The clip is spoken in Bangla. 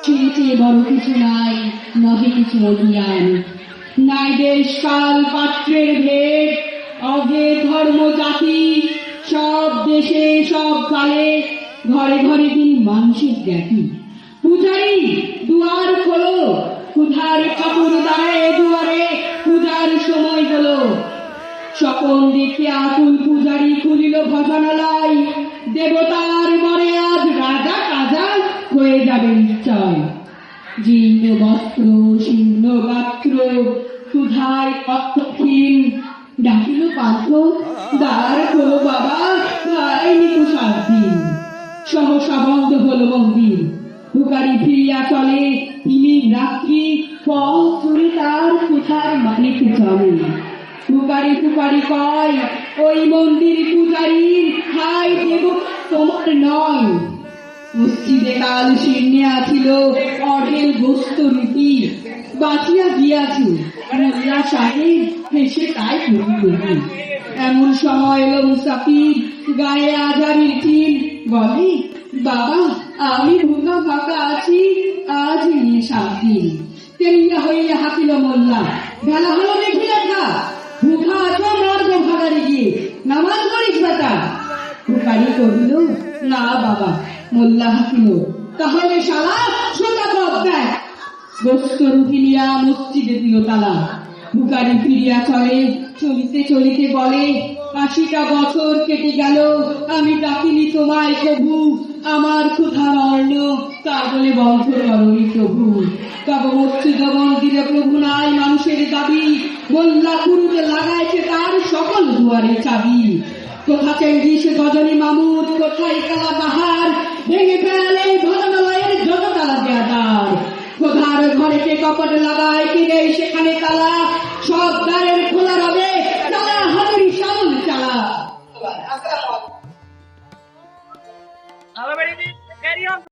চিনিতে বড় কিছু নাই, নহে কিছু অভিয়ান, নাই দেশ কাল পাত্রের ভেদ, অভেদ ধর্ম জাতি, সব দেশে সব কালে ঘরে ঘরে দিন মানুষের জ্ঞাতি। পূজারি দুয়ার খোলো, ক্ষুধার ঠাকুর দাঁড়ায় দুয়ারে, পূজার সময় হলো। স্বপন দেখে আকুল পূজারি খুলিল ভজনালয়, দেবতার বরে আজ রাজা কাজা হয়ে যাবে নিশ্চয়। জীর্ণ বস্ত্র শীর্ণ গাত্র, ক্ষুধায় কক্ষহীন, ডাকিল পার্থ, দ্বার খোলো বাবা, খায়নি তো 7 দিন। সহসা বন্ধ হলো মন্দির, হুকারি ফিরিয়া চলে, তিনি রাত্রি পথ চলে তার কোথার মালিক চলে। হুকারি ফুকারি কয়, ওই মন্দির পূজারীর, খাই দেব তোমার নয়। মসজিদে কাল শীর্ণে আছিল অঢেল গোস্ত রুটি, বাঁচিয়া গিয়াছে মোল্লা সাহেব, হেসে তাই করি। এমন সময় এলো মুসাফির, গায়ে আজারির চিন, বলে বাবা আমি ভুকা ফাঁকা আছি, আজ নিয়ে 7 দিন। তেলিয়া হইয়া হাতিল মোল্লা, বেলা হলো দেখি লেখা, ভুখা আছো মারব ভাগারে গিয়ে, নামাজ পড়িস বেটা। হুকারি করিল না বাবা। মোল্লা হাসিল, তাহলে শালা সোজা পথ দেখ। গোস্ত রুটি নিয়া মসজিদে দিল তালা। হুকারি ফিরিয়া চলে, চলিতে চলিতে বলে, 80টা বছর কেটে গেল, আমি ডাকিনি তোমায় প্রভু, আমার ক্ষুধার অন্ন তা বলে বন্ধ করনি প্রভু। তবে মসজিদ মন্দিরে প্রভু নাই মানুষের দাবি, মোল্লা গুরুতে লাগাইছে তার সকল দুয়ারে চাবি। কোথা চেঙ্গিস গজনী মামুদ, কোথায় কালা বাহার, ভেঙে ফেলে ভজনালয়ের যত তালা দেয়াদার। কোথার ঘরে কে কপট লাগায়, কি নেই সেখানে তালা, সব দ্বারের খোলা রবে, তালা হাতুড়ি সামন চালা।